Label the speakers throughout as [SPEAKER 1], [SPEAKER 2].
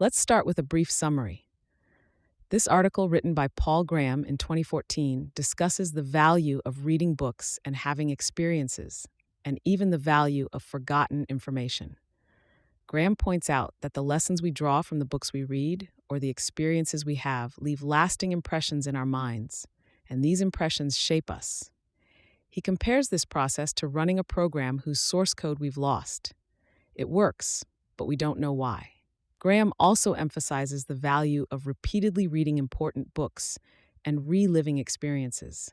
[SPEAKER 1] Let's start with a brief summary. This article, written by Paul Graham in 2014, discusses the value of reading books and having experiences, and even the value of forgotten information. Graham points out that the lessons we draw from the books we read or the experiences we have leave lasting impressions in our minds, and these impressions shape us. He compares this process to running a program whose source code we've lost. It works, but we don't know why. Graham also emphasizes the value of repeatedly reading important books and reliving experiences.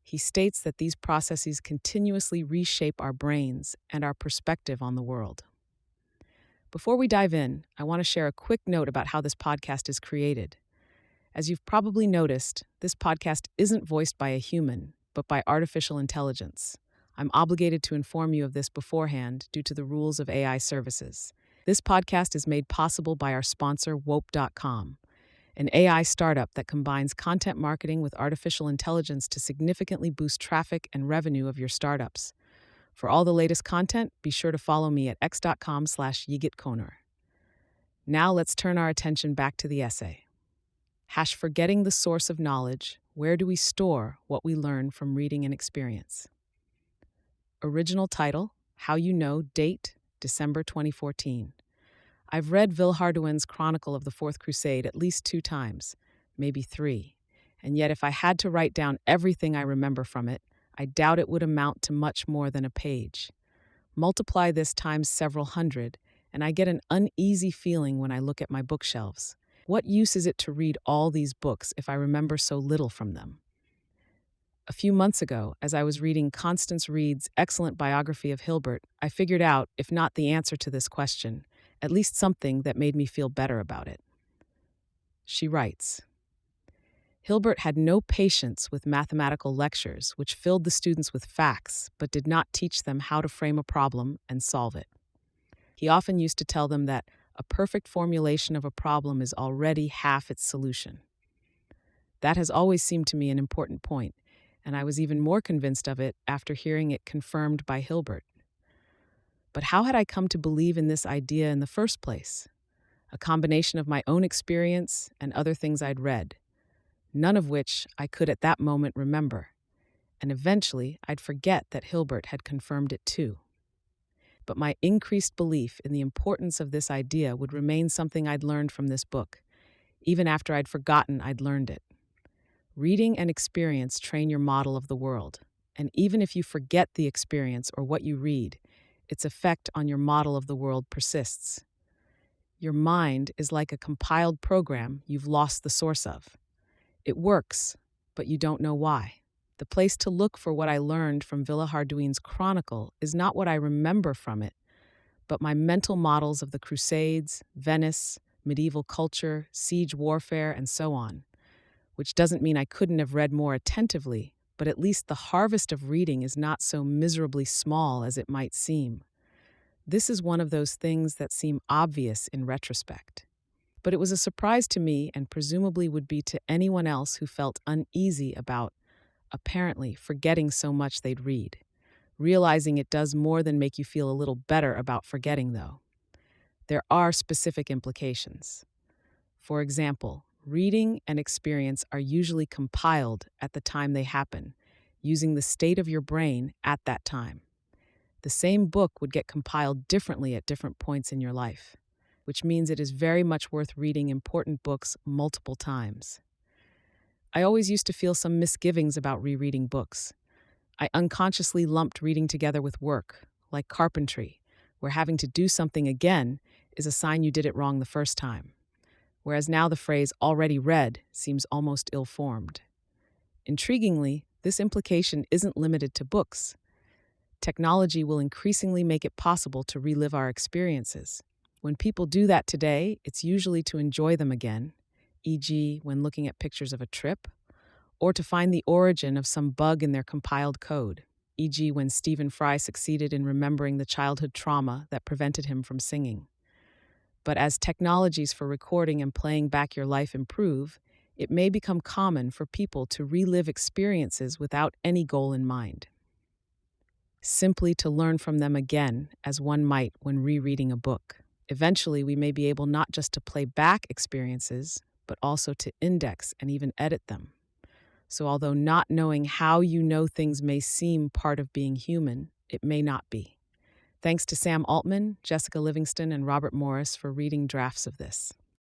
[SPEAKER 1] He states that these processes continuously reshape our brains and our perspective on the world. Before we dive in, I want to share a quick note about how this podcast is created. As you've probably noticed, this podcast isn't voiced by a human, but by artificial intelligence. I'm obligated to inform you of this beforehand due to the rules of AI services. This podcast is made possible by our sponsor, Wope.com, an AI startup that combines content marketing with artificial intelligence to significantly boost traffic and revenue of your startups. For all the latest content, be sure to follow me at x.com/yigitkoner. Now let's turn our attention back to the essay. Forgetting the source of knowledge, where do we store what we learn from reading and experience? Original title, How You Know, date, December 2014. I've read Villehardouin's Chronicle of the Fourth Crusade at least 2 times, maybe 3, and yet if I had to write down everything I remember from it, I doubt it would amount to much more than a page. Multiply this times several hundred, and I get an uneasy feeling when I look at my bookshelves. What use is it to read all these books if I remember so little from them? A few months ago, as I was reading Constance Reid's excellent biography of Hilbert, I figured out, if not the answer to this question, at least something that made me feel better about it. She writes, Hilbert had no patience with mathematical lectures, which filled the students with facts, but did not teach them how to frame a problem and solve it. He often used to tell them that a perfect formulation of a problem is already half its solution. That has always seemed to me an important point, and I was even more convinced of it after hearing it confirmed by Hilbert. But how had I come to believe in this idea in the first place? A combination of my own experience and other things I'd read, none of which I could at that moment remember, and eventually I'd forget that Hilbert had confirmed it too. But my increased belief in the importance of this idea would remain something I'd learned from this book, even after I'd forgotten I'd learned it. Reading and experience train your model of the world, and even if you forget the experience or what you read, its effect on your model of the world persists. Your mind is like a compiled program you've lost the source of. It works, but you don't know why. The place to look for what I learned from Villehardouin's Chronicle is not what I remember from it, but my mental models of the Crusades, Venice, medieval culture, siege warfare, and so on. Which doesn't mean I couldn't have read more attentively, but at least the harvest of reading is not so miserably small as it might seem. This is one of those things that seem obvious in retrospect. But it was a surprise to me and presumably would be to anyone else who felt uneasy about, apparently, forgetting so much they'd read. Realizing it does more than make you feel a little better about forgetting, though. There are specific implications. For example, reading and experience are usually compiled at the time they happen, using the state of your brain at that time. The same book would get compiled differently at different points in your life, which means it is very much worth reading important books multiple times. I always used to feel some misgivings about rereading books. I unconsciously lumped reading together with work, like carpentry, where having to do something again is a sign you did it wrong the first time. Whereas now the phrase already read seems almost ill-formed. Intriguingly, this implication isn't limited to books. Technology will increasingly make it possible to relive our experiences. When people do that today, it's usually to enjoy them again, e.g. when looking at pictures of a trip, or to find the origin of some bug in their compiled code, e.g. when Stephen Fry succeeded in remembering the childhood trauma that prevented him from singing. But as technologies for recording and playing back your life improve, it may become common for people to relive experiences without any goal in mind. Simply to learn from them again, as one might when rereading a book. Eventually, we may be able not just to play back experiences, but also to index and even edit them. So, although not knowing how you know things may seem part of being human, it may not be. Thanks to Sam Altman, Jessica Livingston, and Robert Morris for reading drafts of this.